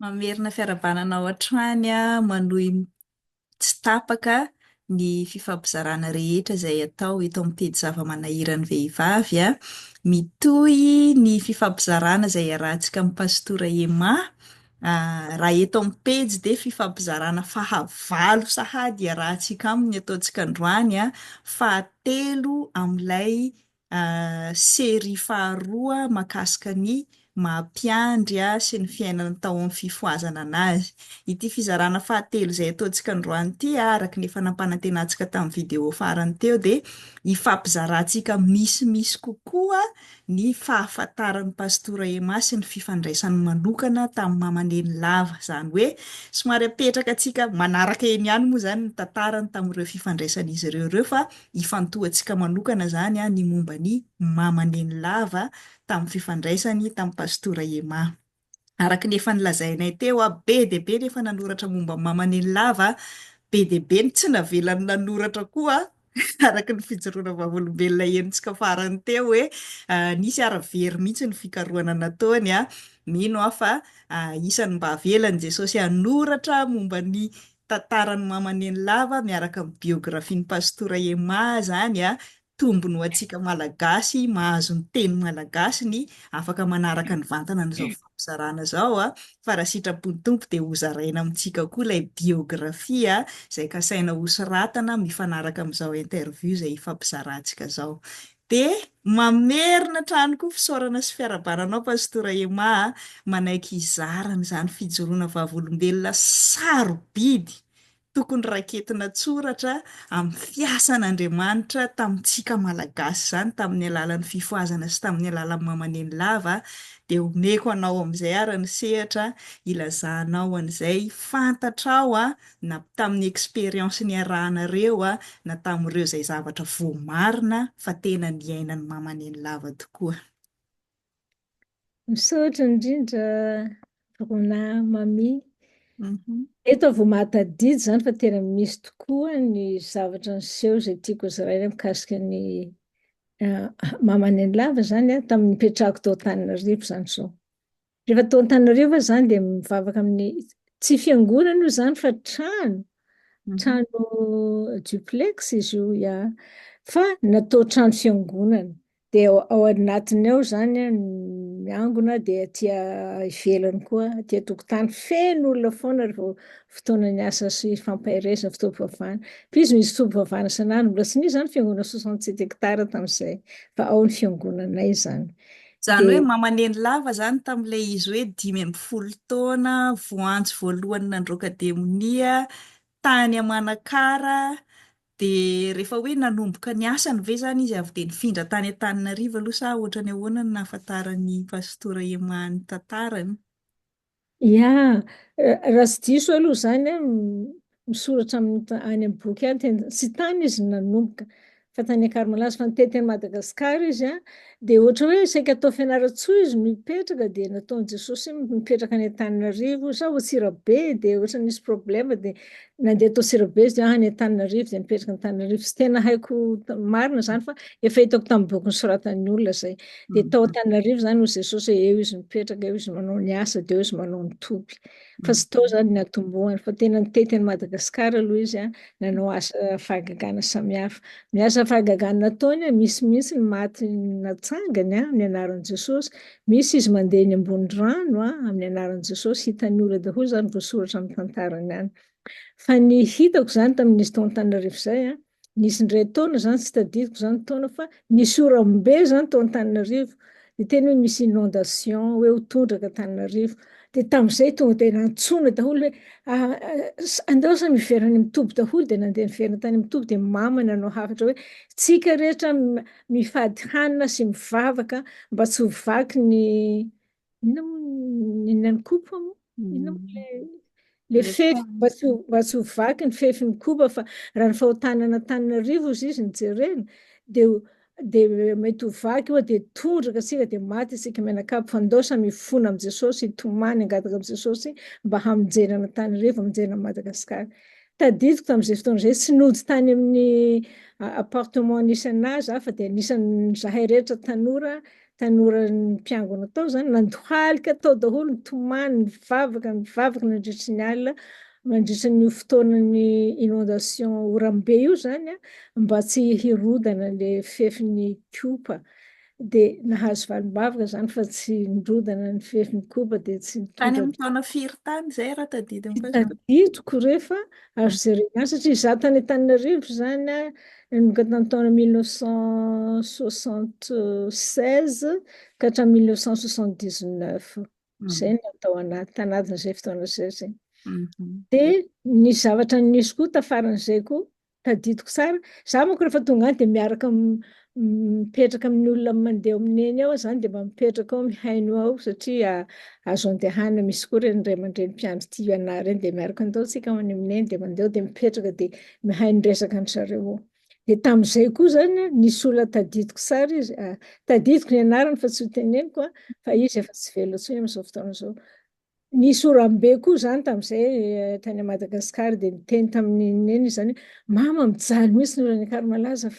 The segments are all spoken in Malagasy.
Mamerina fiarabanana ao an-trany a, manohy tsy tapaka ny fifampizarana rehetra izay atao eto amin'ny pejy zava-manahirana vehivavy a, mitohy ny fifampizarana izay arahantsika amin'ny pasitora Ema. Raha eto amin'ny pejy dia fifampizarana fahavalo sahady arahantsika aminy ataontsika androany a, fahatelo amin'ilay série faharoa mahakasika ny mampiandry sy ny fiainana tao amin'ny fifoazana anazy. Ity fizarana fahatelo izay ataontsika androany ity, araka ny efa nampanantenantsika tamin'ny video farany teo, dia ifampizarantsika misimisy kokoa ny fahafantaran'ny pastora Ema sy ny fifandraisany manokana tamin'ny mamaneny lava. Izany hoe somary apetraka antsika manaraka eny ihany moa izany ny tantarany tamin'ireo fifandraisan'izy ireo fa ifantohantsika manokana izany ny momba ny mamaneny lava tamin'ny fifandraisany tamin'ny pastora Ema. Araka ny efa nolazainay teo be dia be ny efa nanoratra momba ny mamaneny lava, be dia be ny tsy navelany nanoratra koa araka ny fijoroana vavolombelona enitsika farany teo hoe nisy ara-very mihitsy ny fikarohana nataony mino aho fa isany mba avelany Jesosy hanoratra momba ny tantaran'ny mamaneny lava miaraka amin'ny biografian'ny pastora Ema izany tombony ho antsika malagasy mahazo ny teny malagasy ny afaka manaraka ny vantana n'izao fampizarana izao fa raha sitrapony tompo dia ho zaraina amintsika koa ilay biografia izay kasaina ho soratana mifanaraka amin'izao interview izay ifampizarantsika izao. Dia mamerina trano koa fisaorana sy fiarabananao pastora Ema manaiky izarana izany fijoroana vavolombelona sarobidy tokony raketina tsoratra amin'ny fiasan'Andriamanitra tamintsika malagasy izany, tamin'ny alalan'ny fifoazana sy tamin'ny alalan'ny mamaneny lava, dia omeko anao amin'izay ary ny sehatra ilazanao an'izay fantatrao na tamin'ny eksperiansy niarahanareo na tamin'ireo izay zavatra voamarina fa tena niainan'ny mamaneny lava tokoa. Misaotra indrindra Rona Mami. Mhm. Eto vao mahatadidy izany fa tena misy tokoa ny zavatra niseho izay tiako zaraina mikasika ny mamaneny lava izany tamin'ny nipetrahako tao Antananarivo izany izao. Rehefa tao Antananarivo izany dia mivavaka amin'ny tsy fiangonana io izany fa trano, Mhm. trano duplex izy io fa natao trano fiangonana. Dia ao anatiny ao izany miangona dia aty ivelany koa, aty an-tokotany feno olona foana rehefa fotoana ny asa sy fampaherezana fotoam-pivavahana. Izy misy fotoam-pivavahana isan'andro, mbola tsy nisy izany fiangonana 67 hectares tamin'izay, fa ao ny fiangonanay izany. Izany hoe Dia mamaneny lava izany tamin'ilay izy hoe 5 ambin'ny 10 taona, voanjo voalohany nandroaka demonia tany Manakara, dia rehefa hoe nanomboka ny asany ve izany izy avy dia nifindra tany Antananarivo aloha sa ohatrany ahoana no nahafantaran'ny pastora Ema ny tantarany? Raha tsy diso aloha izany misoratra any amin'ny boky any, tsy tany izy nanomboka fa tany Akarmalaza, fa nitety an'i Madagasikara izy dia ohatra hoe saika atao Fianaratsoa izy mipetraka dia nataon'i Jesosy mipetraka any Antananarivo sa Antsirabe dia ohatra nisy problema dia nandeha tao Antsirabe izy dia any Antananarivo dia nipetraka Antananarivo. Tsy tena haiko marina izany fa efa hitako tamin'ny boky nosoratan'ny olona izay. Dia tao Mhm. Antananarivo izany ho Jesosy eo izy mipetraka, eo izy manao ny asa, dia eo izy manao ny toby. Fa tsy tao izany ny atombohany, fa tena nitety an'i Madagasikara aloha izy nanao asa fahagagana samihafa. Ny asa fahagagana nataony misy mihitsy ny maty natsangany amin'ny anaran'i Jesosy, misy izy mandeha eny ambony rano amin'ny anaran'i Jesosy, hitan'ny olona daholo izany voasoratra amin'ny tantarany any. Fa ny hitako izany tamin'izy tao Antananarivo izay nisy indray taona izany tsy tadidiko izany taona fa nisy oram-be izany tao Antananarivo, dia tena hoe misy inondation hoe ho tondraka Antananarivo. Dia tamin'izay tonga dia nantsoina daholo hoe andao sa miverina mitoby daholo, dia nandeha niverina tany mitoby dia mama nanao hafatra hoe tsika rehetra mifady hanina sy mivavaka mba tsy ho vaky ny inona ny koba moa? Inona moa Mm. le Le fefy femme. mba tsy ho vaky ny fefin'ny koba, fa raha ny fahotanana Antananarivo izy nijerena dia mety ho vaky io dia tondraka tsika dia maty isika mianakavy, fa andao sa mifona amin'i Jesosy, hitomany hangataka amin'i Jesosy mba hamonjena Antananarivo, hamonjena Madagasikara. Tadidiko tamin'izay fotoana izay tsy nody tany amin'ny appartement nisy anazy fa dia anisan'ny zahay rehetra tanora tanora ny mpiangona tao zany, nandohalika tao daholo, nitomany, mivavaka nandritry ny alina, mandritra ny fotoanan'ny inondation orambe io zany a, mba tsy hirodana le fefin'ny kopa. Dia nahazo valim-bavaka zany fa tsy nirodana ny fefin'ny kopa dia tsy Tany nitondra amin'ny taona firy tany zay raha tadidiny koa? tadidiko rehefa azo jerena satria za tany Antananarivo zany a nanomboka tany taona 1976 ka hatramin'ny 1979. Zay Mm. no natao tanatin'izay fotoana izay zay. Mhm. Dia ny zavatra nisy koa tafaran'izay koa tadidiko tsara. Za manko rehefa tonga any dia miaraka mipetraka amin'ny olona mandeha aminay eny ao zany dia mba mipetraka ao mihaino ao satria azo andehana misy koa reny ray aman-dreny mpiandry tia ianara eny dia miaraka andao tsika any aminay eny dia mandeha ao dia mipetraka dia mihaino resaka an zareo ao. Dia tamin'izay koa zany nisy olona tadidiko tsara izy, tadidiko ny anarany fa tsy ho teneniko fa izy efa tsy velona intsony amin'izao fotoana izao. Nisy orambe koa zany tamin'izay tany Madagasikara dia niteny tamin'ny neny izy zany hoe mama mijaly mihitsy ny olona Ankarimalaza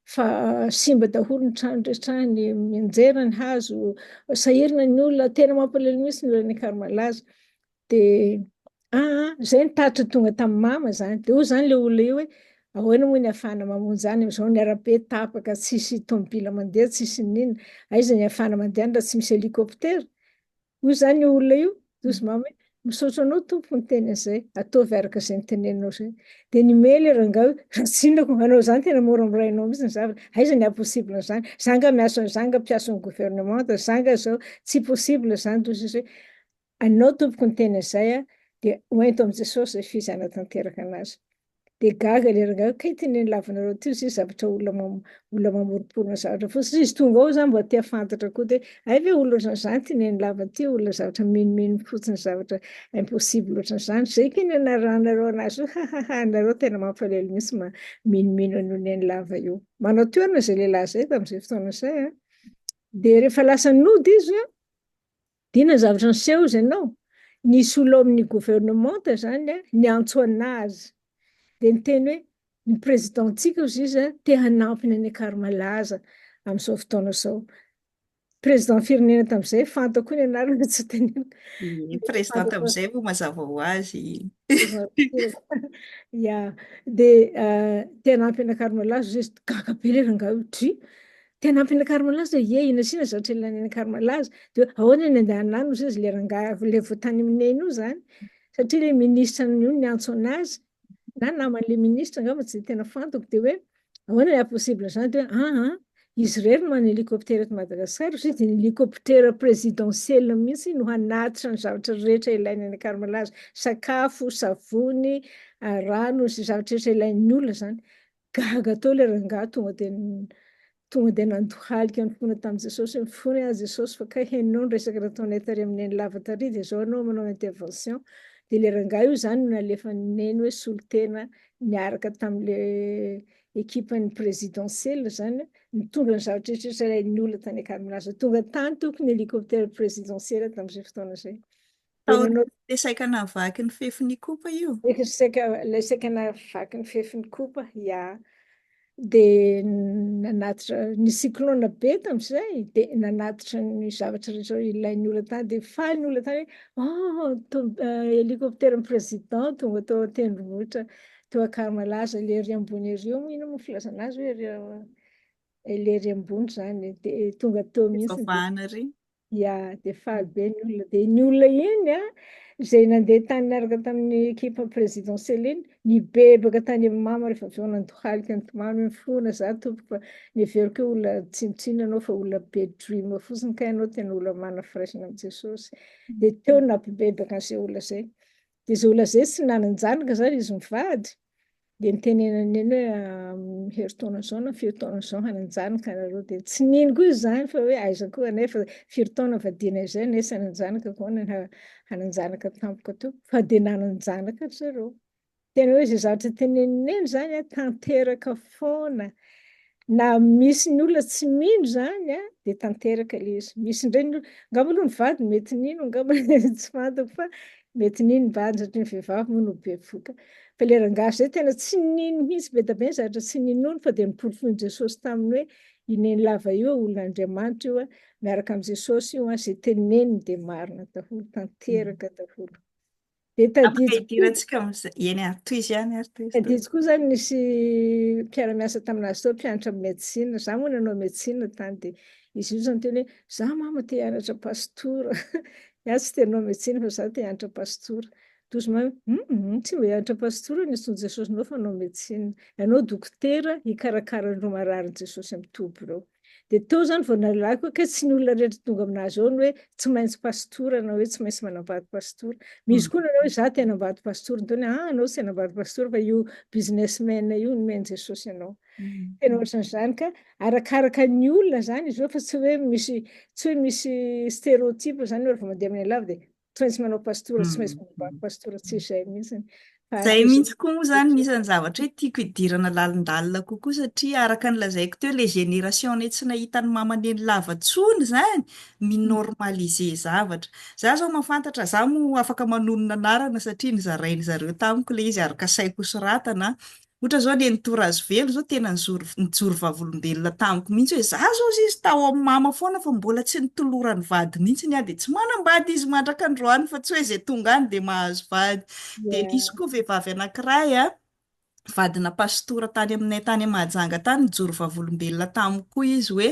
fa simba daholo ny trano rehetra any, mianjera ny hazo, sahirana ny olona, tena mampalahelo mihitsy ny olona Ankarimalaza. Dia zay nitatitra tonga tamin'ny mama zany. Dia io zany ilay olona io hoe ahoana moa ny ahafahana mamonjy zany amin'izao ny arabe tapaka, tsisy tomobila mandeha, tsisy ninona, aiza ny ahafahana mandeha raha tsy misy hélicoptère. Io zany io olona io, izy mama hoe misaotra anao tompo ny teny an'izay, ataovy araka izay niteneninao izay. Dia nimely rangahy raha tsinona anao zany tena mora morainao mihitsy ny zavatra, aiza ny aposible zany, za nga mpiasa ny gouvernement, za nga zao tsy possible zany toy izay. Anao tompoko ny teny an'izay dia hoento amin'i Jesosy izay fizy hanatanteraka anazy. Dia gaga ilay rangahy, kay teneny lavanareo ty izy zavatra olona mamoromporona zavatra fotsiny. Izy tonga ao zany mba tia fantatra koa dia ay ve olona ohatran'izany teneny lava ty, olona zavatra miniminy fotsiny, zavatra impossible ohatran'izany. Zay kay ny anaranareo anazy io, nareo tena mampalahelo mihitsy miniminy an'io neny lava io. Manao toerana izay lehilahy zay tamin'izay fotoana izay. Dia rehefa lasa nody izy dina ny zavatra niseho izy ianao. Nisy olona amin'ny gouvernement zany niantso anazy. Dia niteny hoe ny présidentsika hozy izy te hanampy ny Ankarimalaza amin'izao fotoana izao. Président firenena tamin'izay fantako ny anarana tsy teneniko. Présidente amin'izay moa mazava ho azy. Ya, dia te hanampy ny Ankarimalaza izy gaga be ilay rangahy io. Te hanampy ny Ankarimalaza inona sy inona zavatra ilain'ny Ankarimalaza. Dia ahoana ny andehanany hozy izy ilay rangahy ilay voatany aminay io zany, satria ilay ministra io niantso anazy na naman'ilay ministra angamba tsy tena fantako dia hoe ahoana ny possible zany dia izy irery no manana hélicoptère eto Madagasikara, izy dia ny hélicoptère présidentiel mihitsy no hanatitra ny zavatra rehetra ilain'ny Ankarimalaza, sakafo, savony, rano, sy zavatra rehetra ilain'ny olona zany. Gaga tao ilay rangahy tonga dia nandohalika ny fona tamin'i Jesosy, mifony Jesosy fa kay hainao ny resaka nataonay tary amin'ny neny lava tary dia izao anao manao intervention. Dia ilay rangahy io zany no nalefa ny neny hoe solon-tena niaraka tamin'ilay ekipan'ny présidentiel zany, nitondra ny zavatra rehetra ilain'ny olona tany Ankarimalaza. Tonga tany tompony hélicoptère présidentiel tamin'izay fotoana izay. Taona saika nahavaky ny fefin'ny kopa io. Ilay saika nahavaky ny fefin'ny kopa, ia. Dia nanatitra ny cyclone be tamin'izay dia nanatitra ny zavatra rehetra ilain'ny olona tany dia faly ny olona tany hoe hélicoptère président tonga tao an-tendrombohitra teo Ankarimalaza ilay ery ambony ery eo, ino moa filazana azy hoe ilay ery ambony zany dia tonga teo mihitsy. Fivavahana ry. Ia, dia faly be ny olona. Dia ny olona iny izay nandeha tany niaraka tamin'ny ekipa présidentielle iny, nibebaka tany amin'ny mama rehefa avy eo nandohalika ny tomany hoe mifona za tompoko fa niheveriko hoe olona tsinotsinona anao fa olona be dream fotsiny ka ianao tena olona manana firaisana amin'i Jesosy. Dia teo nampibebaka an'izay olona izay. Dia izay olona izay tsy nanan-janaka zany izy mivady. Dia nitenenany eny hoe herintaona izao na firy taona izao hanan-janaka nareo. Dia tsy nino koa izy zany fa hoe aiza koa nefa firy taona vadiana izay nesy hanan-janaka koa hanan-janaka tampoka teo. Fa dia nanan-janaka ry zareo. Tena hoe izay zavatra teneniny eny zany tanteraka foana. Na misy ny olona tsy mino zany dia tanteraka ilay izy. Misy indray ny olona angamba aloha ny vady mety nino, angamba tsy fantako fa mety nino ny vady satria ny vehivavy moa no be voka. Fa ilay rangahy zay tena tsy nino mihitsy be da be ny zavatra tsy ninony fa dia nipolifon'i Jesosy taminy hoe ineny lava io olon'Andriamanitra io miaraka amin'ny Jesosy io izay teneniny dia marina daholo, tanteraka daholo. Dia Afaka tadidiko koa idirantsika amin'izay. Eny toy izany ary toy izy toy. tadidiko koa izany nisy mpiara-miasa taminazy tao mpianatra medicine, za moa nanao medicine tany dia izy io zany teny hoe za mama te hianatra pastora. Iaho tsy te hanao medicine fa za te hianatra pastora. Tozy mamy tsy mba hianatra pastora ny antsoin'i Jesosy anao fa hanao medicine. Ianao dokotera hikarakara ireo mararin'i Jesosy amin'ny toby ireo. Dia teo zany vao nalalako ka tsy ny olona rehetra tonga aminazy ao ny hoe tsy maintsy pastora na hoe tsy maintsy manambady pastora. Misy koa nanao hoe za te hanambady pastora, nitony anao tsy hanambady pastora fa io businessman io nomeny Jesosy anao. Mm. Tena ohatran'izany ka arakaraka ny olona zany izy io fa tsy hoe misy stéréotype zany hoe rehefa mandeha amin'ny lava dia tsy maintsy manao pastora, tsy maintsy manambady pastora, tsy izay mihitsy. Fa Izay araka izay mihitsy koa moa zany nisan'ny zavatra hoe tiako idirana lalindalina kokoa satria araka ny lazaiko teo ilay génération tsy nahita ny mamaneny lava intsony zany minormaliser zavatra. Za zao mahafantatra, za moa afaka manonona anarana satria nizarainy zareo tamiko ilay izy araka saiko soratana. Ohatra zao ilay Torazy Velo zao tena nijoro vavolombelona tamiko mihitsy hoe za zao izy tao amin'ny mama foana fa mbola tsy nitolorany vady mihitsy niah dia tsy manambady izy mandrakandroany fa tsy hoe izay tonga any dia mahazo vady. Dia nisy yeah. koa vehivavy anankiray vadina pastora tany aminay tany Mahajanga tany nijoro vavolombelona tamiko koa izy hoe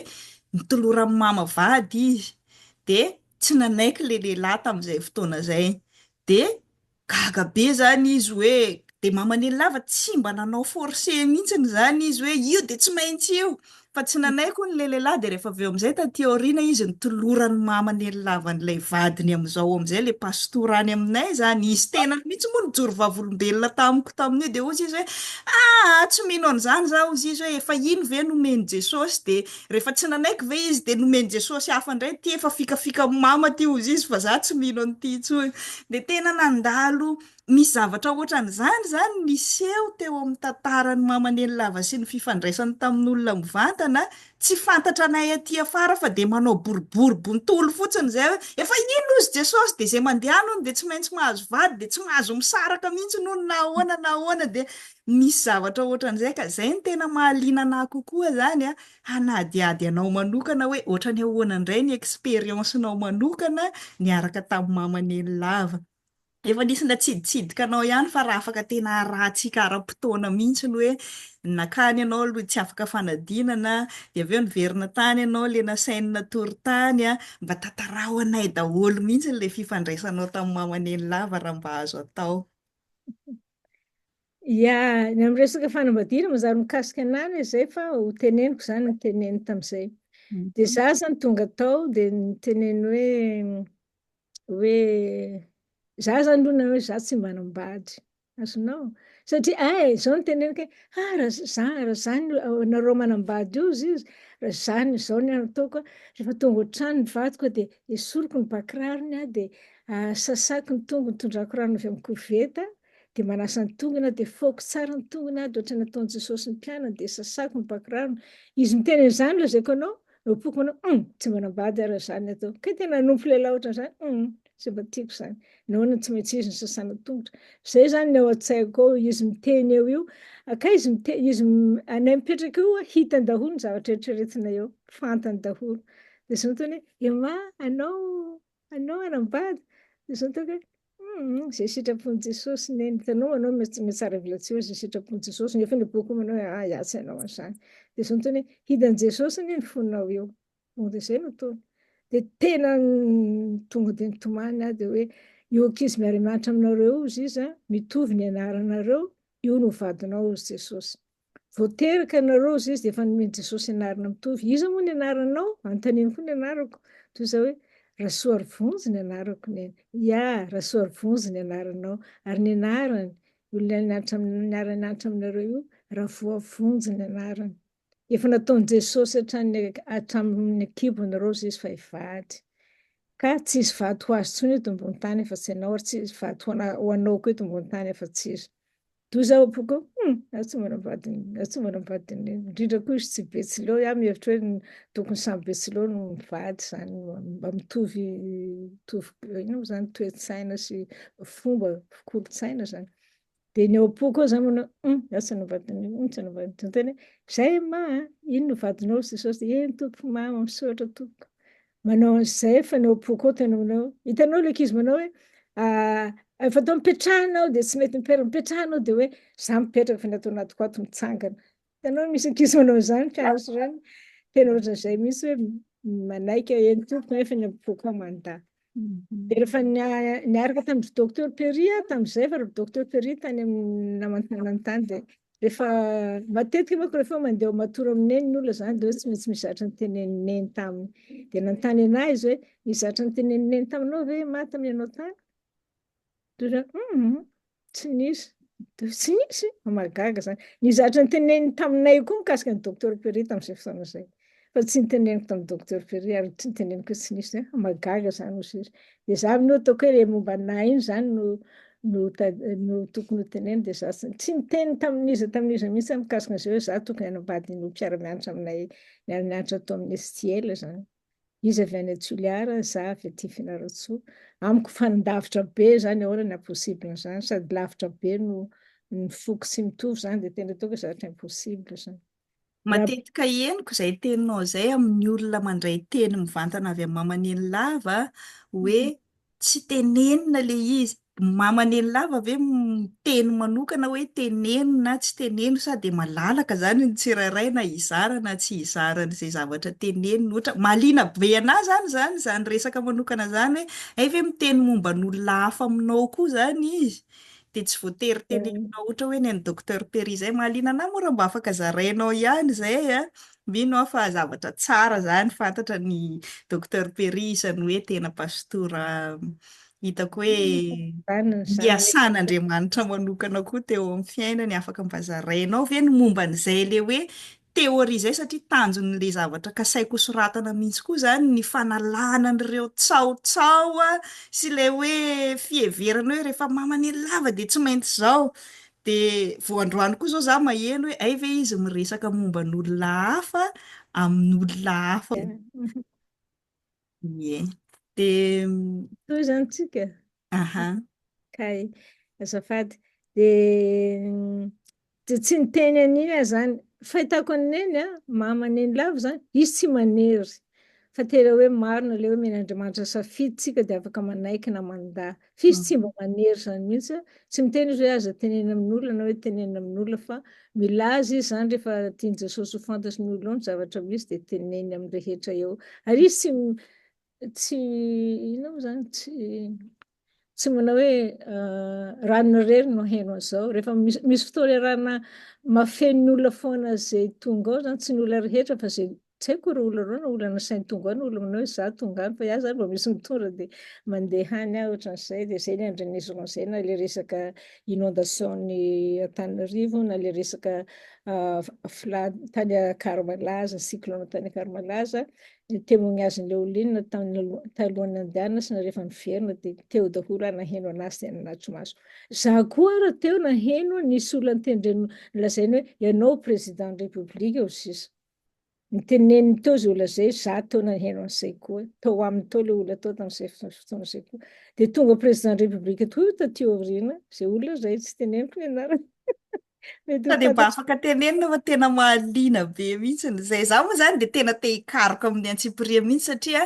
nitolora amin'ny mama vady izy. Dia tsy nanaiky ilay lehilahy tamin'izay fotoana izay. Dia gaga be zany izy hoe dia mamaneny lava tsy mba nanao forcé mihitsiny zany izy hoe io dia tsy maintsy io. Fa tsy nanaiko ny lehilahy dia rehefa avy eo amin'izay taty aoriana izy nitolorany mamaneny lavan'ilay vadiny amin'izao amin'izay ilay pastora any aminay zany. Izy tena mihitsy moa nijoro vavolombelona tamiko tamin'io dia hozy izy hoe tsy mino an'izany za hozy izy hoe efa ino ve nomeny Jesosy dia rehefa tsy nanaiky ve izy dia nomeny Jesosy hafa indray ty efa fikafika amin'ny mama ty hozy izy fa za tsy mino an'ity intsony. Dia tena nandalo misy zavatra ohatran'izany zany niseho teo amin'ny tantaran'ny mamaneny lava sy ny fifandraisany tamin'olona mivantana. Tsy fantatra anay aty afara fa dia manao boribory bontolo fotsiny izay hoe efa ino ozy Jesosy dia izay mandeha nono dia tsy maintsy mahazo vady dia tsy mahazo misaraka mihitsy nono na ahoana dia misy zavatra ohatran'izay ka izay ny tena mahaliana anahy kokoa zany hanadiady anao manokana hoe ohatrany ahoana indray ny expérience-nao manokana niaraka tamin'ny mamaneny lava. Efa nisy natsiditsidika anao ihany fa raha afaka tena rahantsika ara-potoana mihitsy ny hoe nakany ianao aloha tsy afaka fanadinana dia avy eo niverina tany ianao ilay nasainy natory tany mba tantaraho anay daholo mihitsy ilay fifandraisanao tamin'ny mamaneny lava raha mba azo atao. Ia, ny amin'ny resaka fanambadiana mazary mikasika anany izay fa ho teneniko zany ny teneny tamin'izay. Dia Mhm. za zany tonga tao dia niteneny hoe za zany aloha hoe za tsy manambady. Azonao? Satria izao no teneniko hoe raha zany nareo manambady io izy raha zany izao ny ataoko rehefa tonga otrany ny vadiko dia esoriko ny bakirarony dia sasako ny tongony tondrako rano avy amin'ny koveta dia manasa ny tongony dia faoko tsara ny tongony dia ohatry nataon'i Jesosy ny mpianany dia sasako ny bakirarony. Izy miteny izany lazaiko anao, lopoko manao tsy manambady ara zany atao. Ka tena nompo lehilahy ohatran'izany, tsy mba tiako izany. Nahoana tsy maintsy izy ny sasana tongotra. Izay zany ny ao an-tsaiko ao, izy miteny eo io, ka anay mipetraka io hitany daholo ny zavatra eritreretina eo, fantany daholo. Dia izay nataony hoe ema anao anambady. Dia izay nataoko hoe izay sitrapon'i Jesosy neny. Hitanao anao tsara milatsio izay sitrapon'i Jesosy nefa ny boky manao hoe ia tsy hanao an'izany. Dia izay nataony hoe hitan'i Jesosy anie ny fonao eo. Dia izay no ataony. Dia tena tonga dia nitomany aho dia hoe io ankizy miara-mianatra aminareo izy izy mitovy ny anaranareo, io no vadinao hozy Jesosy. Vao teraka anareo izy dia efa nomeny Jesosy anarana mitovy. Iza moa ny anaranao? Anontaniany koa ny anarako. Toy izao hoe Rasoarivonjy ny anarako neny. Ia, Rasoarivonjy ny anaranao. Ary ny anarany, olona niara-nianatra aminareo io, Ravoavonjy ny anarany. Efa nataon'i Jesosy hatramin'ny kibonareo izy fa hivady. Ka tsy hisy vady ho azy intsony eto ambony tany fa tsy ianao, ary tsy hisy vady ho anao koa eto ambony tany fa tsy izy. Toy izao boko aho tsy manambady indrindra koa izy tsy Betsileo, aho mihevitra hoe tokony samy Betsileo no mivady zany mba mitovy ino moa zany toe-tsaina sy fomba kolontsaina zany. Dia ny eo am-po koa zany manao asa novatanio, tsy novatanio tena zay ma ino novadinao Jesosy, tompo mama misaotra tompo. Manao an'izay fa ny eo am-po koa tena manao, hitanao ilay ankizy manao hoe efa atao mipetrahanao dia tsy mety mipetrahanao dia hoe za mipetraka fa ny atao anatiko ato mitsangana. Hitanao misy ankizy manao izany mpianatra izany, tena ohatran'izay mihitsy hoe manaiky tompo nefa ny am-po koa mandà. Dia rehefa niaraka tamin'ny docteur Perry tamin'izay fa docteur Perry tany amin'ny namantanany tany dia rehefa matetika manko rehefa mandeha matory amin'ny neny ny olona zany dia hoe tsy maintsy mizatra ny tenenin'ny neny taminy. Dia nanontany anahy izy hoe nizatra ny tenenin'ny neny taminao ve maty aminao tany? Dia tsy nisy. Dia tsy nisy, mahagaga zany. Nizatra ny teneniny taminay koa mikasika ny docteur Perry tamin'izay fotoana izay. Fa tsy niteneniko tamin'ny docteur Perry ary tsy niteneniko hoe tsy nisy. Mahagaga zany hozy izy. Dia za amin'io ataoko hoe ilay momba anahy iny zany no tokony ho teneny dia za tsy niteny tamin'iza mihitsy mikasika an'izay hoe za tokony hanambady ny mpiara-mianatra aminay, miara-mianatra atao amin'ny STL zany. Izy avy any Toliara, za avy aty Fianarantsoa. Amiko fandavitra be zany ahoana ny impossible zany, sady lavitra be no ny foko tsy mitovy zany dia tena ataoko hoe zavatra impossible zany. Matetika henoko izay teninao izay amin'ny olona mandray teny mivantana avy amin'ny maman'eny lava hoe tsy tenenina le izy. Maman'eny lava ve teny manokana hoe teneno na tsy teneno sa dia malalaka zany ny tsirairay na hizara na tsy hizara an'izay zavatra tenenina. Ohatra mahaliana be anahy zany resaka manokana zany hoe ay ve miteny momba n'olona hafa aminao koa zany izy. Dia tsy voatery teneninao ohatra hoe ny an'i docteur Perry zay mahaliana anahy moa raha mba afaka zarainao ihany izay a. Mino aho fa zavatra tsara zany fantatra ny docteur Perry isany hoe tena pastora hitako hoe niasan'Andriamanitra manokana koa teo amin'ny fiainany afaka mba zarainao ve ny momba an'izay le hoe teoria izay satria tanjon'ilay zavatra kasaiko soratana mihitsy koa zany ny fanalana an'ireo tsaotsao sy ilay hoe fiheverana hoe rehefa maman'eny lava dia tsy maintsy izao. Dia voandroany koa izao za maheno hoe ay ve izy miresaka momba n'olona hafa amin'olona hafa. Ie. Dia Toy zany tsika. aha. Kay azafady. Dia tsy niteny an'iny aho zany. Fahitako ny neny maman'eny lava zany, izy tsy manery. Fa tena hoe marina ilay hoe men'Andriamanitra safidy tsika dia afaka manaiky na mandà. Fa izy tsy mba manery zany mihitsy. Tsy miteny izy hoe aza tenena amin'olona na hoe tenena amin'olona fa milaza izy zany rehefa tian'i Jesosy ho fantatry ny olona ao ny zavatra misy dia teneny amin'ny rehetra eo. Ary izy tsy ino moa zany tsy manao hoe ranona irery no haino an'izao. Rehefa misy fotoana iarahana mafeny ny olona foana izay tonga ao zany, tsy ny olona rehetra fa izay tsy haiko ireo olona ireo na olona nasainy tonga ao, na olona manao hoe za tonga any, fa iaho zany mba misy mitondra dia mandeha any aho ohatran'izay. Dia izay ny andrenesako an'izay na ilay resaka inondation-ny Antananarivo na ilay resaka tany Akarmalaza, cyclone tany Akarmalaza, ny témoignage-n'ilay olona iny talohan'ny andehanana sy na rehefa niverina dia teo daholo aho naheno anazy dia nanatitra maso. Za koa ara teo naheno nisy olona nitendreno lazainy hoe ianao président république ho sisa. Niteneniny teo izay olona izay, za teo naheno an'izay koa. Tao aminy tao ilay olona tao tamin'izay fotoana izay koa. Dia tonga président république toa taty aoriana, izay olona izay tsy teneniko ny anarany. Mety ho Sady mba fantatro. afaka tenenina fa tena mahaliana be mihitsy izay. Za moa zany dia tena te hikaroka amin'ny antsipiria mihitsy satria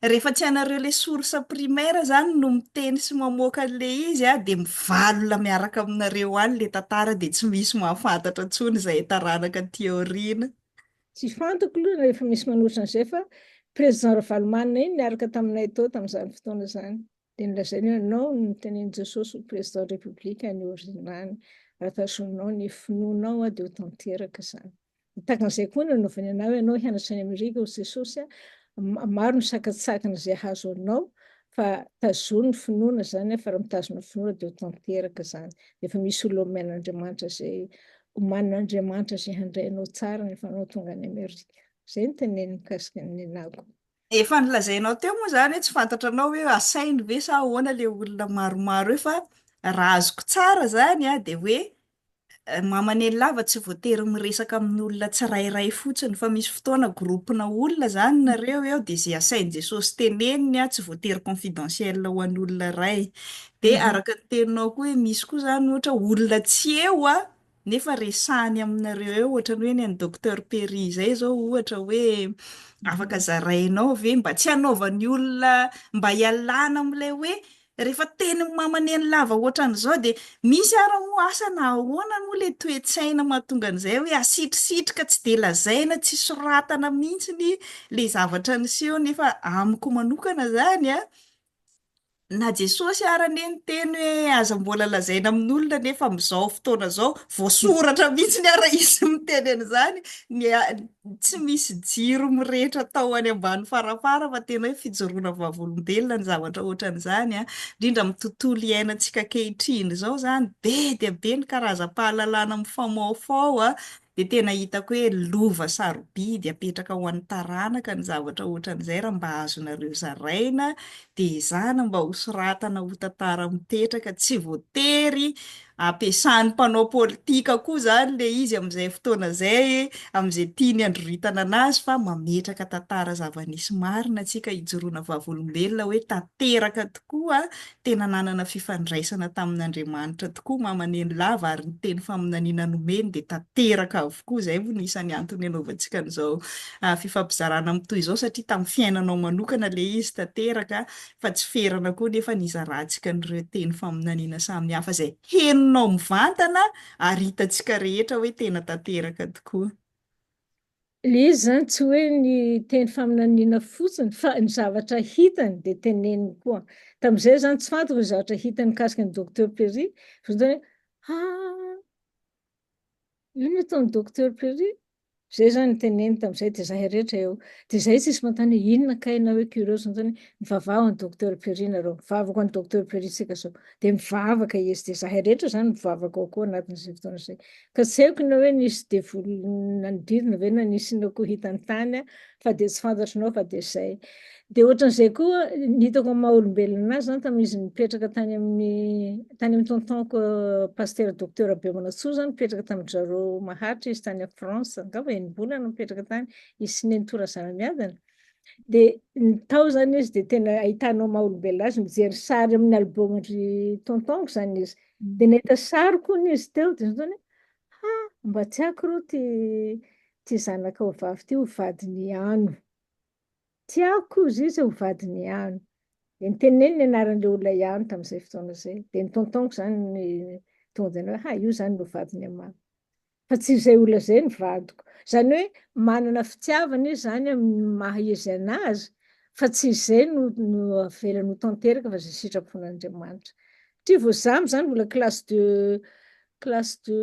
rehefa tsy hanareo ilay source primaire zany no miteny sy mamoaka an'ilay izy dia mivalona miaraka aminareo any ilay tantara dia tsy misy mahafantatra intsony izay taranaka aty aoriana. Tsy fantako aloha rehefa misy manoatra an'izay fa président Ravalomanina iny niaraka taminay tao tamin'izany fotoana izany. Dia nilazainy hoe ianao no nitenen'i Jesosy ho président république any aoriana any. Raha tazomina ny finoanao dia ho tanteraka izany. Takan'izay koa no nanaovany anahy hoe ianao hianatra any Amerika ho Jesosy maro ny sakatsakana izay hazo anao fa tazomy ny finoana zany fa raha mitazona finoana dia ho tanteraka izany. Dia efa misy olona omen'Andriamanitra izay omanin'Andriamanitra izay handrainao tsara rehefa anao tonga any Amerika. Izay no teneniny mikasika ny nenako. Efa nilazainao teo moa zany hoe tsy fantatra anao hoe asainy ve sa ahoana ilay olona maromaro hoe fa raha azoko tsara zany dia hoe Mamaneny lava tsy voatery miresaka amin'ny olona tsirairay fotsiny fa misy fotoana groupina olona zany nareo eo dia izay asain Jesosy teneniny tsy voatery confidentiel ho an'ny olona iray. Dia Mhm. araka ny teninao koa hoe misy koa zany ohatra olona tsy eo nefa resahany aminareo eo ohatra ny hoe ny an'i Docteur Perry izay zao ohatra hoe afaka Mhm. zarainao ve mba tsy hanaovan'ny olona mba hialana amin'ilay hoe rehefa teny mamaneny lava ohatran'izao dia misy ara mo asa na ahoana moa le toe-tsaina mahatonga an'izay hoe asitrisitrika tsy de lazaina tsy soratana mihitsiny le zavatra niseho nefa amiko manokana zany na Jesosy ara neny teny hoe aza mbola lazaina amin'olona nefa amin'izao fotoana izao voasoratra mihitsy ny ara izy miteny an'izany tsy misy jiro mirehitra tao any ambany farafara fa tena hoe fijoroana vavolombelona ny zavatra ohatran'izany indrindra amin'ny tontolo iainantsika ankehitriny izao zany be dia be ny karazam-pahalalana mifamaofao dia tena hitako hoe lova sarobidy apetraka ho an'ny taranaka ny zavatra ohatran'izay raha mba azonareo zaraina dia izany mba ho soratana ho tantara mipetraka tsy voatery ampiasan'ny mpanao politika koa zany le izy amin'izay fotoana izay amin'izay tiany androritana anazy fa mametraka tantara zava-nisy marina tsika hijoroana vavolombelona hoe tanteraka tokoa tena nanana fifandraisana tamin'Andriamanitra tokoa mamaneny lava ary ny teny faminaniana nomeny dia tanteraka avokoa izay no isan'ny antony anaovantsika an'izao fifampizarana amin'ny toy izao satria tamin'ny fiainanao manokana le izy tanteraka fa tsy ferana koa nefa nizarantsika n'ireo teny faminaniana samihafa izay heninao mivantana ary hitantsika rehetra hoe tena tanteraka tokoa. Ilay izy zany tsy hoe ny teny faminaniana fotsiny fa ny zavatra hitany dia teneniny koa. Tamin'izay zany tsy fantako ny zavatra hitany mikasika ny Docteur Perry. Fotony hoe ino ataon'ny Docteur Perry? Zay zany ny teneniny tamin'izay dia izahay rehetra eo. Dia izahay tsisy manontany hoe inona kay na hoe curieuse nontany mivavaka ny Docteur Perry nareo. Mivavaka ny Docteur Perry tsika zao. Dia mivavaka izy dia izahay rehetra zany mivavaka ao koa anatin'izay fotoana izay. Ka tsy haiko na hoe nisy devoly nanodidina ve na nisy na koa hitany tany fa dia tsy fantatrinao fa dia izay. Dia ohatran'izay koa ny hitako amin'ny maha olombelona anazy zany tamin'izy nipetraka tany amin'ny tontonko pasteur docteur Bemanantsoa zany nipetraka tamin'ny zareo maharitra izy tany amin'ny France angamba enim-bolana nipetraka tany izy sy neny tora zana-miadana. Dia ny tao zany izy dia tena ahitanao maha olombelona azy mijery sary amin'ny albômandry tontonko zany izy. Dia nahita sary koa izy teo dia nitony mba tiako rô ty zanaka ho vavy ty ho vadiny ano. Tiako izy ho vadiny ano. Dia niteneniny ny anaran'ilay olona ihany tamin'izay fotoana izay. Dia ny tontonko zany ny tonga dia hoe io zany no vadiny amano. Fa tsy izay olona izay ny vadiko. Izany hoe manana fitiavana izy zany amin'ny maha izy anazy fa tsy izay no avelany ho tanteraka fa izay sitrapon'Andriamanitra. Ty vao zany mbola classe de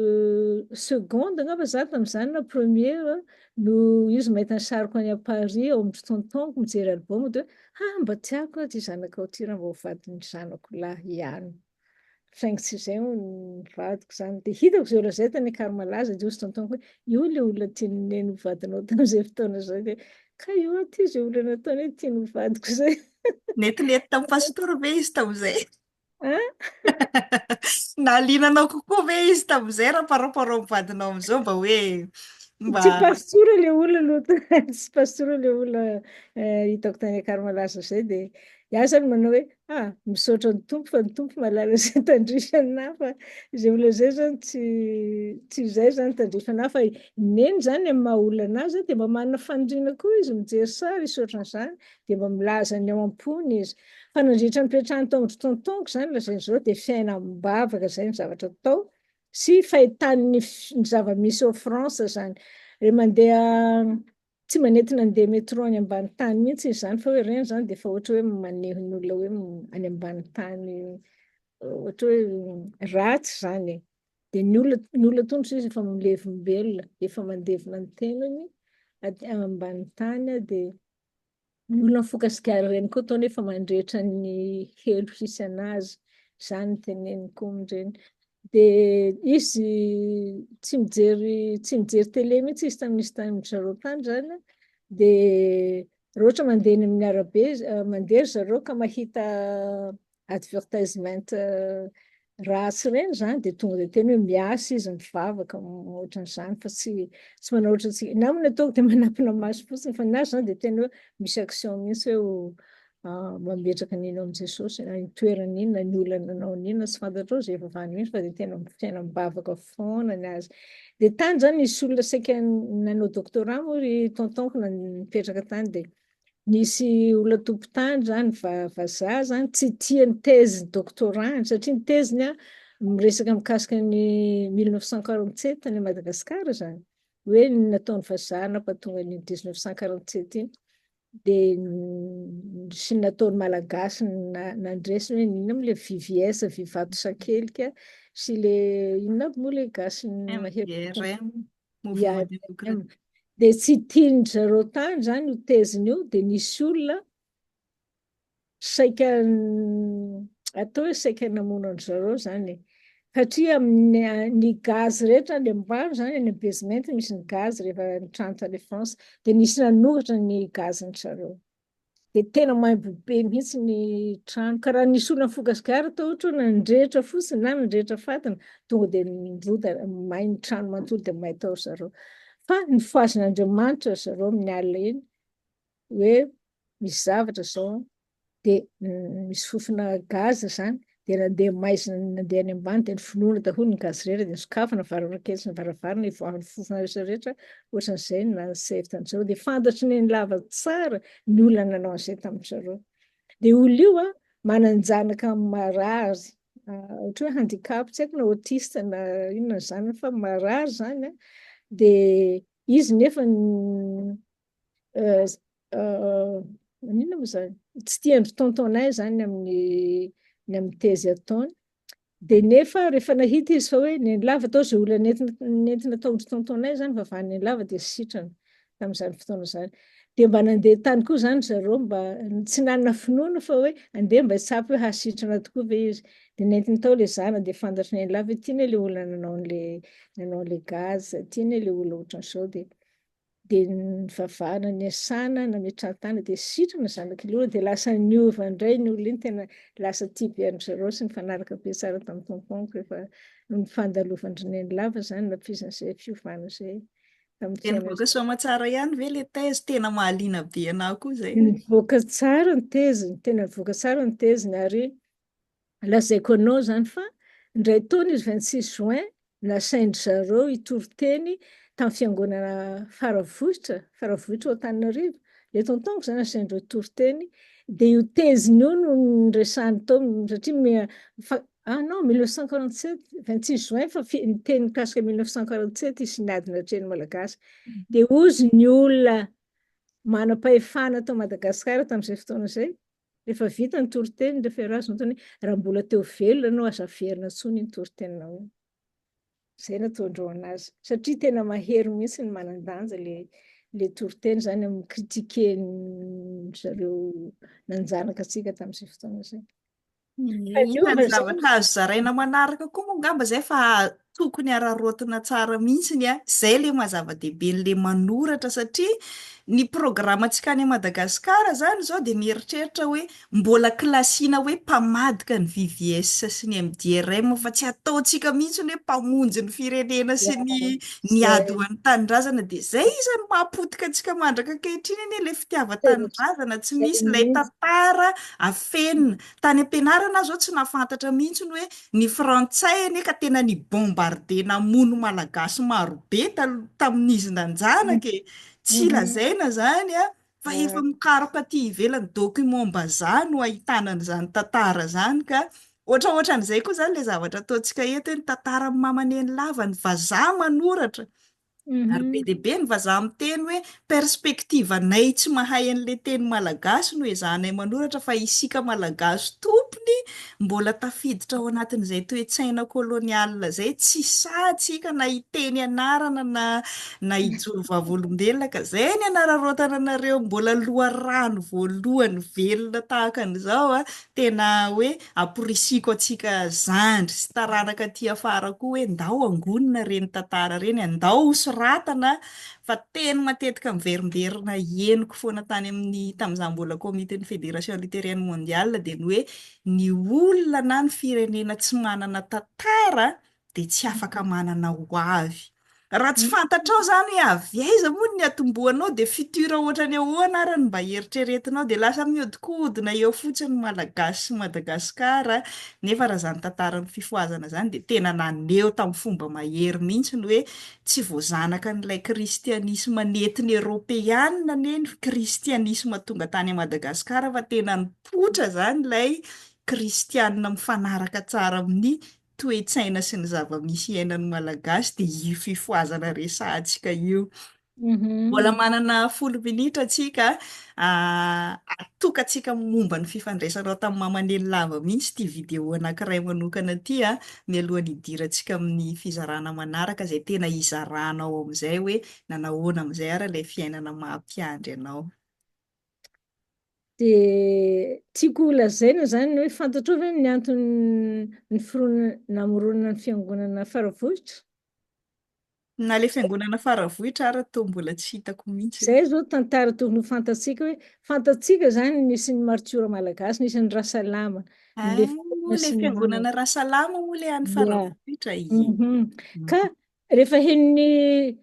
seconde angamba za tamin'izany na première no izy mahita ny sariko any Paris ao amin'ny tontonko mijery albôma dia mba tiako ty zanaka ao ty raha mba ho vadin'ny zanako lahy ihany. Saingy tsy izay ny vadiko zany. Dia hitako izay olona izay tany Akaro-Malaza dia hozy tontonko hoe io ilay olona tiany neny ho vadinao tamin'izay fotoana izay dia ka io ty izay olona nataony hoe tiany ho vadiko izay. Netinety tamin'ny pastora ve izy tamin'izay? Ah, Nahalinanao kokoa ve izy tamin'izay raha par rapport amin'ny vadinao amin'izao mba hoe mba tsy pastora ilay olona aloha tsy pastora ilay olona hitako tany Akaro-Malaza izay dia iaho zany manao hoe misaotra ny tompo fa ny tompo mahalala izay tandrifana ahy fa izay olona izay zany tsy izay zany tandrifana ahy fa neny zany amin'ny maha olona anazy dia mba manana faniriana koa izy mijery sary isaotran'izany dia mba milaza ny ao am-pony izy. Fa nandritra nipetrahany tao amin'ny tontonko zany lazain'izao dia fiainam-bavaka izay ny zavatra atao sy fahitany ny zava-misy ao France zany. Re mandeha tsy manentina andeha métro any ambany tany mihitsy izy zany fa hoe ireny zany dia efa ohatra hoe maneho ny olona hoe any ambany tany ohatra hoe ratsy zany. Dia ny olona tondrotra izy efa milevimbelona, efa mandevona ny tenany ambany tany dia ny olona mifokasikara ireny koa ataony efa mandrehitra ny helo hisy anazy. Izany ny teneniko amin'ireny. Dia izy tsy mijery télé mihitsy izy tamin'isy tany zareo tany zany dia raha ohatra mandeha eny amin'ny arabe mandeha zareo ka mahita advertisement ratsy ireny zany dia tonga dia tena hoe miasa izy mivavaka ohatran'izany fa tsy manao ohatrantsika. Na moa ny ataoko dia manampina maso fotsiny fa ny azy zany dia tena hoe misy action mihitsy hoe mametraka an'ino amin'i Jesosy, toerana inona, ny olana nanao n'inona tsy fantatrao izay efa avy any mihitsy fa dia tena mivavaka foana ny azy. Dia tany zany nisy olona saika nanao doctorat moa ry tontonko nipetraka tany dia nisy olona tompon-tany zany vazaha zany tsy tia ny tezy doctorant satria ny teziny miresaka mikasika ny 1947 any Madagasikara zany hoe nataon'ny vazaha nampahatonga ny 1947 iny dia sy nataon'ny malagasy nandresy hoe inona moa le VVS vivato sakelika sy le inona moa le gasy MDRM, Mouvement IAM. démocratique. Dia tsy tiany zareo tany zany io teziny io dia nisy olona saika atao hoe saika namono an zareo zany satria ny gaz rehetra ny ambaro zany ny basement misy ny gaz rehefa ny trano tany France dia nisy nanoratra ny gaz ny zareo dia tena maimbo be mihitsy ny trano ka raha nisy olona Madagasikara atao ohatra hoe nandrehitra fotsiny na nandrehitra fatana tonga dia nirota may ny trano manontolo dia may tao zareo fa nifoazin'Andriamanitra zareo amin'ny alina iny hoe misy zavatra zao dia misy fofona gaz zany dia nandeha maizina nandeha any ambany dia nifonoana daholo ny gaz rehetra dia nisokafana varavarankely sy ny varavarana ivoahan'ny fofona rehetrarehetra ohatran'izay nasefy tamin'izareo dia fantatry ny lava tsara ny olona nanao an'izay tamin'izareo dia olo io mananjanaka marary ohatra hoe handicap tsy haiko na autiste na inona zany fa marary zany dia izy nefa inona moa zany tsy tiandry tontonay zany amin'ny tezy ataony dia nefa rehefa nahita izy fa hoe ny lava tao izay olona nentina taondry tontonay zany fa avy ny lava dia sitrana tamin'izany fotoana izany dia mba nandeha tany koa zany zareo mba tsy nanana finoana fa hoe andeha mba hitsapy hoe hasitrana tokoa ve izy dia nentina tao ilay zanany dia fantatry ny lava hoe tiana ilay olona nanao an'ilay gaz tiana ilay olona ohatran'izao dia nivavahana niasana nametrahany tany dia sitrana zanaka ilay olona dia lasa niova indray ny olona iny tena lasa tia be an-dry zareo sy nifanaraka be tsara tamin'ny tontonko rehefa nifandalovandry ny lava zany nampizin'izay fiovana izay tamin'ny Dia fiainana nivoaka soa tsara ihany ve le tezy tena mahaliana be anao koa zay? nivoaka tsara ny teziny, tena nivoaka tsara ny teziny ary lazaiko anao zany fa indray taona izy 26 juin nasaindry zareo hitory-teny tamin'ny fiangonana Faravohitra ao Antananarivo. Ilay tontonko zany nasaindreo hitory-teny dia io teziny io no niresahany tao satria non 1947 26 juin fa ny teny mikasika 1947 izy niadina hatreny Malagasy dia ozy ny olona manam-pahefana tao Madagasikara tamin'izay fotoana izay rehefa vita ny tory-teny rehefa raha azo nataony raha mbola teo velona ianao aza averina intsony ny tory-teninao iny. Izay nataondreo anazy satria tena mahery mihitsy ny manan-danja le tory-teny zany amin'ny kritike zareo nanjanaka antsika tamin'izay fotoana izay. Inona ny zavatra azo zaraina manaraka koa moa ngamba zay fa tokony ararotina tsara mihitsiny izay le mazava-dehibe le manoratra satria ny programantsika any Madagasikara zany zao dia mieritreritra hoe mbola klasiana hoe mpamadika ny VVS sy ny MDRM fa tsy ataontsika mihitsy hoe mpamonjy ny firenena sy ny ady ho an'ny tanindrazana dia izay isany mahapotika antsika mandraka ankehitriny anie le fitiavan-tanindrazana tsy misy ilay tantara afenina tany am-pianarana zao tsy nahafantatra mihitsy hoe ny frantsay anie ka tena ny bombarde namono malagasy marobe tamin'izy nanjanaka tsy lazaina zany fa efa mikaroka aty ivelany document-mbazaha no ahitana an'izany tantara zany ka ohatraohatran'izay koa zany le zavatra ataontsika eto ny tantara amin'ny mamaneny lava ny vazaha manoratra ary be dia be ny vazaha miteny hoe perspektivanay tsy mahay an'ilay teny malagasy no ezahanay manoratra fa isika malagasy tompony mbola tafiditra ao anatin'izay toe-tsaina kolonialina izay tsy sahtsika na hiteny anarana na hijoro vavolombelona ka izay ny anararotana anareo mbola loharano voalohany velona tahaka an'izao tena hoe amporisiko antsika zandry sy taranaka aty afara koa hoe ndao angonina reny tantara reny andao soratana fa teny matetika miverimberina henoko foana tany amin'ny tamin'izaho mbola komitin'ny Fédération Luthérienne Mondiale dia ny hoe ny olona na ny firenena tsy manana tantara dia tsy afaka manana ho avy. Raha tsy fantatrao zany hoe avy aiza moa ny atombohanao dia futur ohatrany ahoana ary ny mba heritreretinao dia lasa mihodinkodina eo fotsiny Malagasy sy Madagasikara. Nefa raha zany tantaran'ny fifoazana zany dia tena naneho tamin'ny fomba mahery mihitsy ny hoe tsy voazanaka n'ilay kristianisma nentin'ny Eoropeana anie ny kristianisma tonga tany Madagasikara fa tena nipoitra zany ilay kristianina mifanaraka tsara amin'ny toe-tsaina sy ny zava-misy iainan'ny Malagasy dia io fifoazana resahantsika io. Mbola Mhm. manana 10 minitra antsika. Atokantsika momba ny fifandraisanao tamin'ny mamaneny lava mihitsy ity video anankiray manokana ity mialohan'ny hidirantsika amin'ny fizarana manaraka izay tena hizaranao amin'izay hoe nanahoana amin'izay ara ilay fiainana mampiandry anao. Dia tiako ho lazaina zany hoe fantatrao ve ny antony ny namoronana ny fiangonana Faravohitra? Na ilay fiangonana Faravohitra ara tô mbola tsy hitako mihitsy. Zay zao tantara tokony ho fantatsika hoe fantatsika zany nisy ny martiora malagasy, nisy ny Rasalama, le fiangonana Ilay sy ny namany. fiangonana Rasalama moa ilay any Ya. Faravohitra Mhm. Ka rehefa hen'ny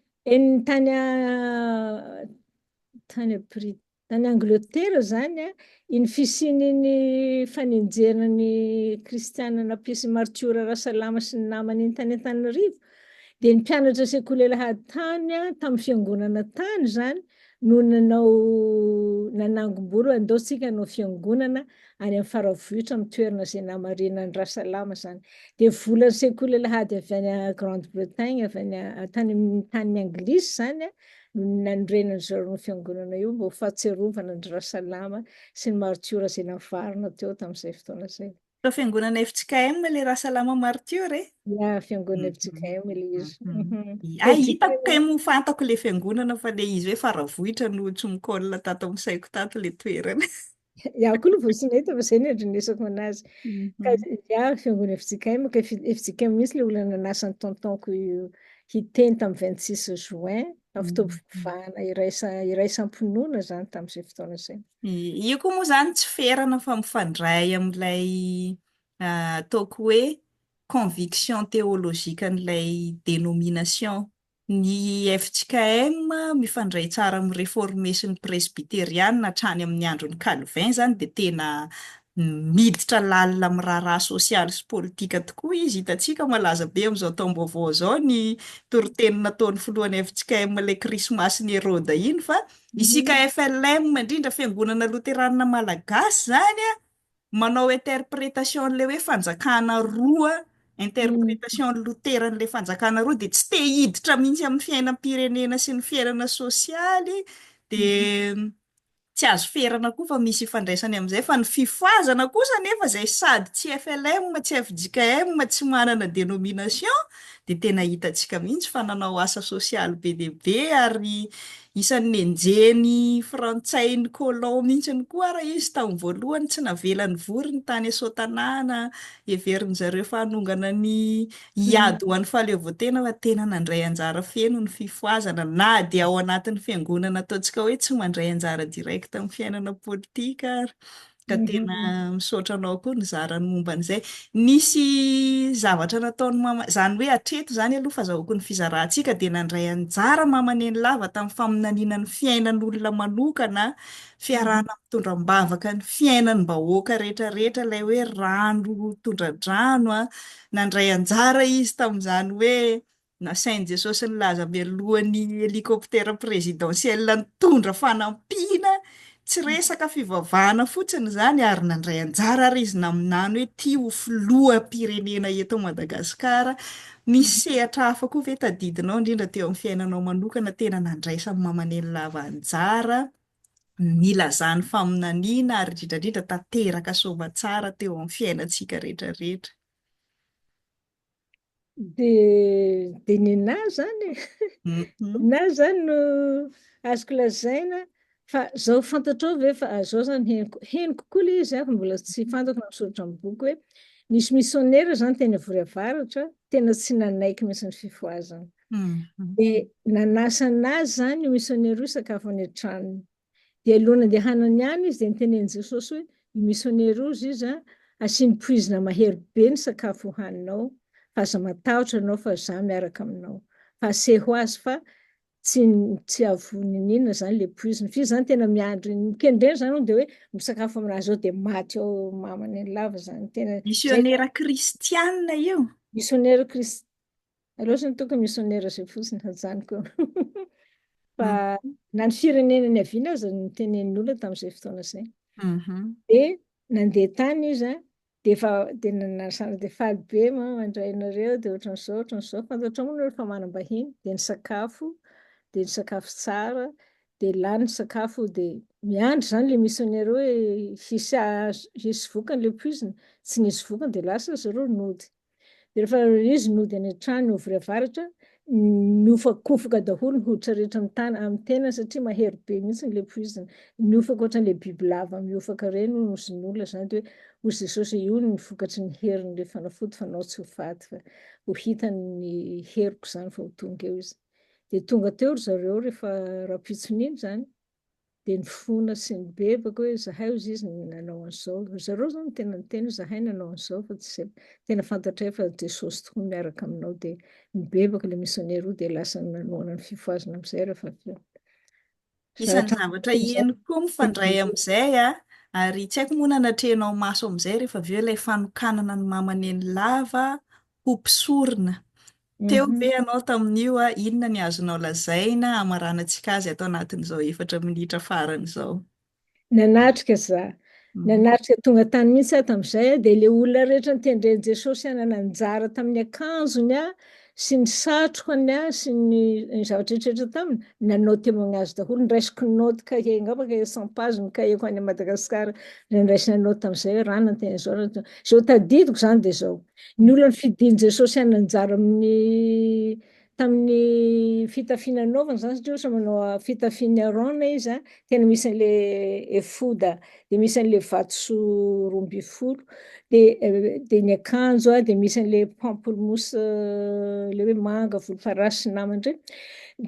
tany Angletera zany iny fisian'ny fanenjehana ny kristianina nampiasy martiora Rasalama sy ny namany iny tany Antananarivo. Dia ny mpianatra sekoly-lahady tany tamin'ny fiangonana tany zany no nanangom-bolo andaotsika hanao fiangonana any amin'ny Faravohitra amin'ny toerana izay namarinan'ny Rasalama zany. Dia volan'ny sekoly-lahady avy any Grande-Bretagne, avy any tany Anglisy zany no nanorenany zareo ny fiangonana io mba ho fahatsiarovana ny Rasalama sy ny martiora izay navarina teo tamin'izay fotoana izay. Fa fiangonana FJKM ilay Rasalama martiora e? Ya, fiangonana Mhm. FJKM ilay izy. Mhm. Hitako FJKM. kay mo fantako ilay fiangonana fa ilay izy hoe Faravohitra no tsy mikôlina tato amin'ny saiko tato ilay toerana. Iaho koa aloha vao tsy nahita fa izay ny andrenesako anazy. Ka Mhm. iaho fiangonana FJKM, ka FJKM mihitsy ilay olona nanasan'ny tontonko hiteny tamin'ny 26 juin, amin'ny Mhm. fitaovana iraisam-pinoana zany tamin'izay fotoana izay. Io koa moa zany tsy ferana fa mifandray amin'ilay ataoko hoe conviction théologique an'ilay dénomination. Ny FJKM mifandray tsara amin'ny réformé sy ny presbyteriana hatrany amin'ny andron'ny Calvin zany dia tena miditra lalina amin'ny raharaha sosialy sy politika tokoa izy. Hitantsika malaza be amin'izao taom-baovao izao ny toriteny nataon'ny filohan'ny FJKM ilay krismasy ny Herôda iny fa isika Mhm. FLM indrindra fiangonana loterana malagasy zany manao interprétation le hoe fanjakana roa, Mm. interprétation loteran'le fanjakana roa dia tsy te hiditra mihitsy amin'ny fiainam-pirenena sy ny fiainana sosialy Mhm. dia tsy azo ferana koa fa misy ifandraisany amin'izay fa ny fifoazana kosa nefa izay sady tsy FLM tsy FJKM tsy manana dénomination dia tena hitantsika mihitsy fa nanao asa sosialy be dia be ary isan'ny nenjeny frantsay ny colon mihitsy koa raha izy tamin'ny voalohany tsy navelany vory ny tany Soatanana heverin'ny zareo fanongana ny Mhm. hiady ho an'ny fahaleovantena fa tena nandray anjara feno ny fifoazana na dia ao anatin'ny fiangonana ataontsika hoe tsy mandray anjara direct amin'ny fiainana politika ary. Ka tena Mhm. misaotra anao koa ny zarany momba an'izay. Nisy zavatra nataony mama, izany hoe hatreto izany aloha fa azahoako ny fizarantsika dia nandray anjara mamaneny lava tamin'ny faminaniana ny fiainan'olona manokana, Mhm. fiarahana mitondram-bavaka ny fiainan'ny bahoaka rehetrarehetra, ilay hoe rano tondra-drano. Nandray anjara izy tamin'izany hoe nasain'i Jesosy nilaza mialohan'ny helikoptera présidentielle nitondra fanampiana. Tsy resaka fivavahana fotsiny izany ary nandray anjara ary izy naminany hoe tia ho filoham-pirenena eto Madagasikara. Misy sehatra hafa koa ve tadidinao indrindra teo amin'ny fiainanao manokana tena nandraisan'ny mamaneny lava anjara nilazany faminaniana ary indrindrandrindra tanteraka soamantsara teo amin'ny fiainantsika rehetrarehetra. Dia nenahy zany Mhm. nenahy zany no azoko lazaina fa zao fantatrao ve fa zao zany henoko koa ilay izy fa mbola tsy fantako na misoratra amin'ny boky hoe nisy missionnaire zany teny Avoriavaratra tena tsy nanaiky mihitsy ny fifoazana. Mhm. Dia nanasa anazy zany io missionnaire io sakafo any an-tranony. Dia alohan'ny andehanany any izy dia nitenen'i Jesosy hoe io missionnaire io izy poizina mahery be ny sakafo hohaninao, fa aza matahotra anao fa za miaraka aminao. Fa aseho azy fa tsy avonin'inona zany le poizina. F'izy zany tena miandry, kendreny zany dia hoe misakafo aminazy ao dia maty ao mamany ny lava zany. Tena zay Misionera kristianina io? missionnaire Christ. Aleo zany tokony missionnaire zay fotsiny hajanoko. Mm. Fa na ny firenenany aviana aza no tenenin'olona tamin'izay fotoana izay. Mhm. Dia nandeha tany izy dia nasana dia faly be mandray nareo dia ohatran'izao fantatra moa rehefa manam-bahiny dia ny sakafo tsara dia lany ny sakafo dia miandry zany le missionnaire hoe hisy vokany le poizina, tsy nisy vokany dia lasa zareo nody. Dia rehefa izy nody any an-trano ovy avaratra, miofakofoka daholo ny hoditra rehetra amin'ny tena satria mahery be mihitsy le poizina. Miofaka ohatran'ilay bibilava miofaka ireny nosy ny olona zany dia hoe hoy Jesosy io ny vokatry ny herin'ilay fanafody fa anao tsy ho faty fa ho hitany ny heriko zany fa ho tonga eo izy. Dia tonga teo ry zareo rehefa rapitson'iny zany dia ny fona sy ny bebaka hoe zahay hozy izy nanao an'izao. Zareo zany tena niteny zahay nanao an'izao fa tsy zay. Tena fantatray fa Jesosy tokoa miaraka aminao dia nibebaka ilay missionnaire dia lasa nanoana ny fifoazana amin'izay rehefa avy eo. Isan'ny zavatra hiheno koa mifandray amin'izay ary tsy haiko moa na natrehanao maso amin'izay rehefa avy eo ilay fanokanana ny mamany ny lava ho mpisorona. Teo ve ianao tamin'io inona ny azonao lazaina hamaranantsika azy atao anatin'izao 4 minitra farany izao? Nanatrika za. Mhm. Nanatrika tonga tany mihitsy tamin'izay dia ilay olona rehetra nitendren'i Jesosy hanana anjara tamin'ny akanjony sy ny satrokany sy ny zavatra rehetrarehetra taminy, nanao témoignage daholo, niraisiko naoty kahie angamba kahie 100 page ny kahie ko any Madagasikara niraisina naoty tamin'izay raha nanteny zao tadidiko zany dia zao. Ny olona nifidian'i Jesosy hanana anjara tamin'ny fitafiana anaovana zany satria ohatrany manao fitafiana Aarona izy tena misy an'ilay efoda dia misy an'ilay vatosoa 12 dia ny akanjo dia misy an'ilay pamplemousse ilay hoe manga volomparasy sy namany ireny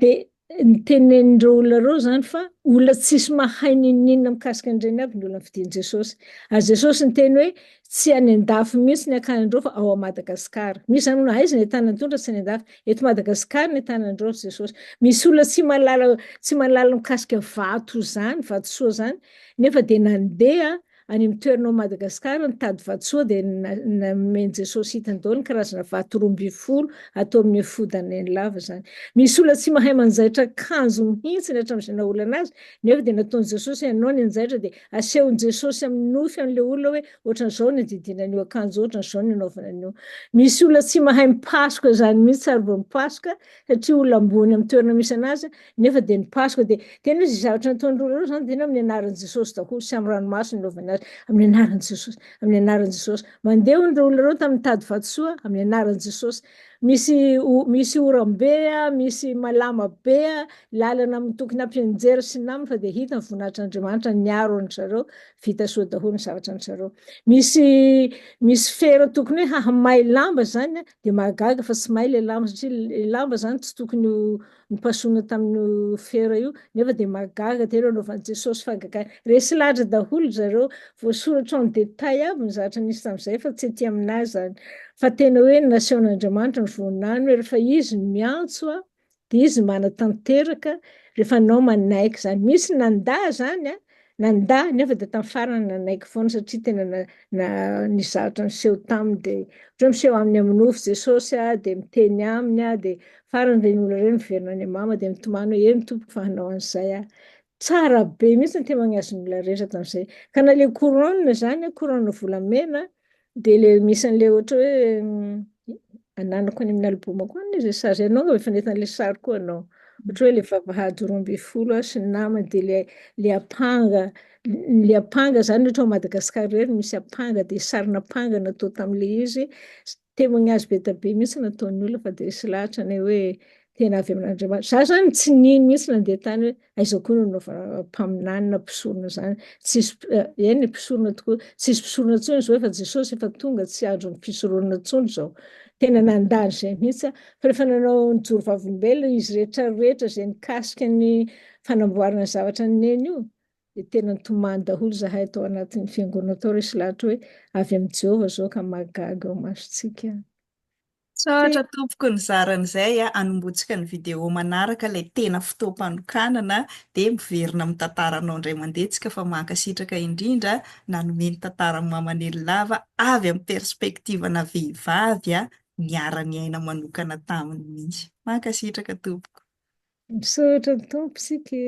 dia nitenenin'ireo olona ireo zany fa olona tsisy mahay n'inona mikasika an'ireny aby ny olona nifidian'i Jesosy. Ary Jesosy niteny hoe tsy any an-dafy mihitsy ny akanjandreo fa ao Madagasikara. Misy zany olona aiza ny ahitana tondra tsy any an-dafy, eto Madagasikara ny ahitanandreo Jesosy. Misy olona tsy mahalala mikasika vato zany, vatosoa zany, nefa dia nandeha any amin'ny toerana Madagasikara nitady vatosoa dia namen'i Jesosy hitany daholo ny karazana vato 12 atao amin'ny efodany ny lava zany. Misy olona tsy mahay manjaitra akanjo mihitsy ny hatramin'izay nahaolana anazy, nefa dia nataon'i Jesosy ianao ny anjaitra dia asehon'i Jesosy amin'ny nofy an'ilay olona hoe ohatran'izao ny didinan'io akanjo, ohatran'izao ny anaovana an'io. Misy olona tsy mahay mipasoka zany mihitsy ary vao mipasoka satria olona ambony amin'ny toerana misy anazy nefa dia nipasoka dia tena izy zavatra nataon'ireo olona ireo zany dia amin'ny anaran'i Jesosy daholo sy amin'ny ranomasina naovana azy amin'ny anaran'i Jesosy, amin'ny anaran'i Jesosy. Mandeha hono ireo olona ireo tamin'ny tady vatosoa amin'ny anaran'i Jesosy. Misy oram-be misy malama be lalana tokony hampianjera sy namany fa dia hita ny voninahitran'Andriamanitra niaro an zareo vita soa daholo ny zavatra ny zareo. Misy fera tokony hoe hahamay lamba zany dia mahagaga fa tsy may ilay lamba satria ilay lamba zany tsy tokony nipasoana tamin'ny fera io nefa dia mahagaga tena anaovan'i Jesosy fahagagana. Resy lahatra daholo zareo voasoratra en détail aby ny zavatra nisy tamin'izay fa tsy etỳ aminazy zany. Fa tena hoe nasehoan'Andriamanitra ny voninahiny hoe rehefa izy miantso dia izy manatanteraka rehefa anao manaiky zany. Misy nandà zany nandà nefa dia tamin'ny farany nanaiky foana satria tena ny zavatra niseho taminy dia ohatra miseho aminy amin'ny nofy Jesosy dia miteny aminy dia farany ireny olona ireny miverina any mama dia mitomany hoe eny tompoko fa hanao an'izay tsara be mihitsy ny témoignage-ny olona rehetra tamin'izay. Ka na ilay couronne zany, couronne volamena dia ilay misy an'ilay ohatra hoe ananako any amin'ny albomako any izay sary ianao nga efa nahita an'ilay sary koa anao. Ohatra hoe ilay vavahady 12 sy ny namany dia ilay apanga zany ohatra Madagasikara irery misy apanga dia sarina apanga natao tamin'ilay izy témoignage be dia be mihitsy nataon'ny olona fa dia resy lahatra ny hoe tena avy amin'Andriamanitra. Za zany tsy nino mihitsy nandeha tany hoe aiza koa no nanaovana mpaminany na mpisorona zany. Eny mpisorona tokoa, tsisy mpisorona intsony zao efa Jesosy efa tonga tsy azo ny fisorohana intsony zao. Tena nandalo izay mihitsy fa rehefa nanao ny joro vavolombelona izy rehetra izay nikasika ny fanamboarana zavatra neny io Dia tena nitomany daholo zahay tao anatin'ny fiangonana tao resy lahatra hoe avy amin'i Jehovah izao ka mahagaga ho masontsika. Tsotra tompoko ny zaran'izay anombotsika ny video manaraka ilay tena fotoam-panokanana dia miverina amin'ny tantaranao indray mandeha fa mankasitraka indrindra nanome ny tantaran'ny maman'ely lava avy amin'ny perspektivana vehivavy niara-niaina manokana taminy mihitsy. Mankasitraka tompoko. Misaotra ny tompo isika.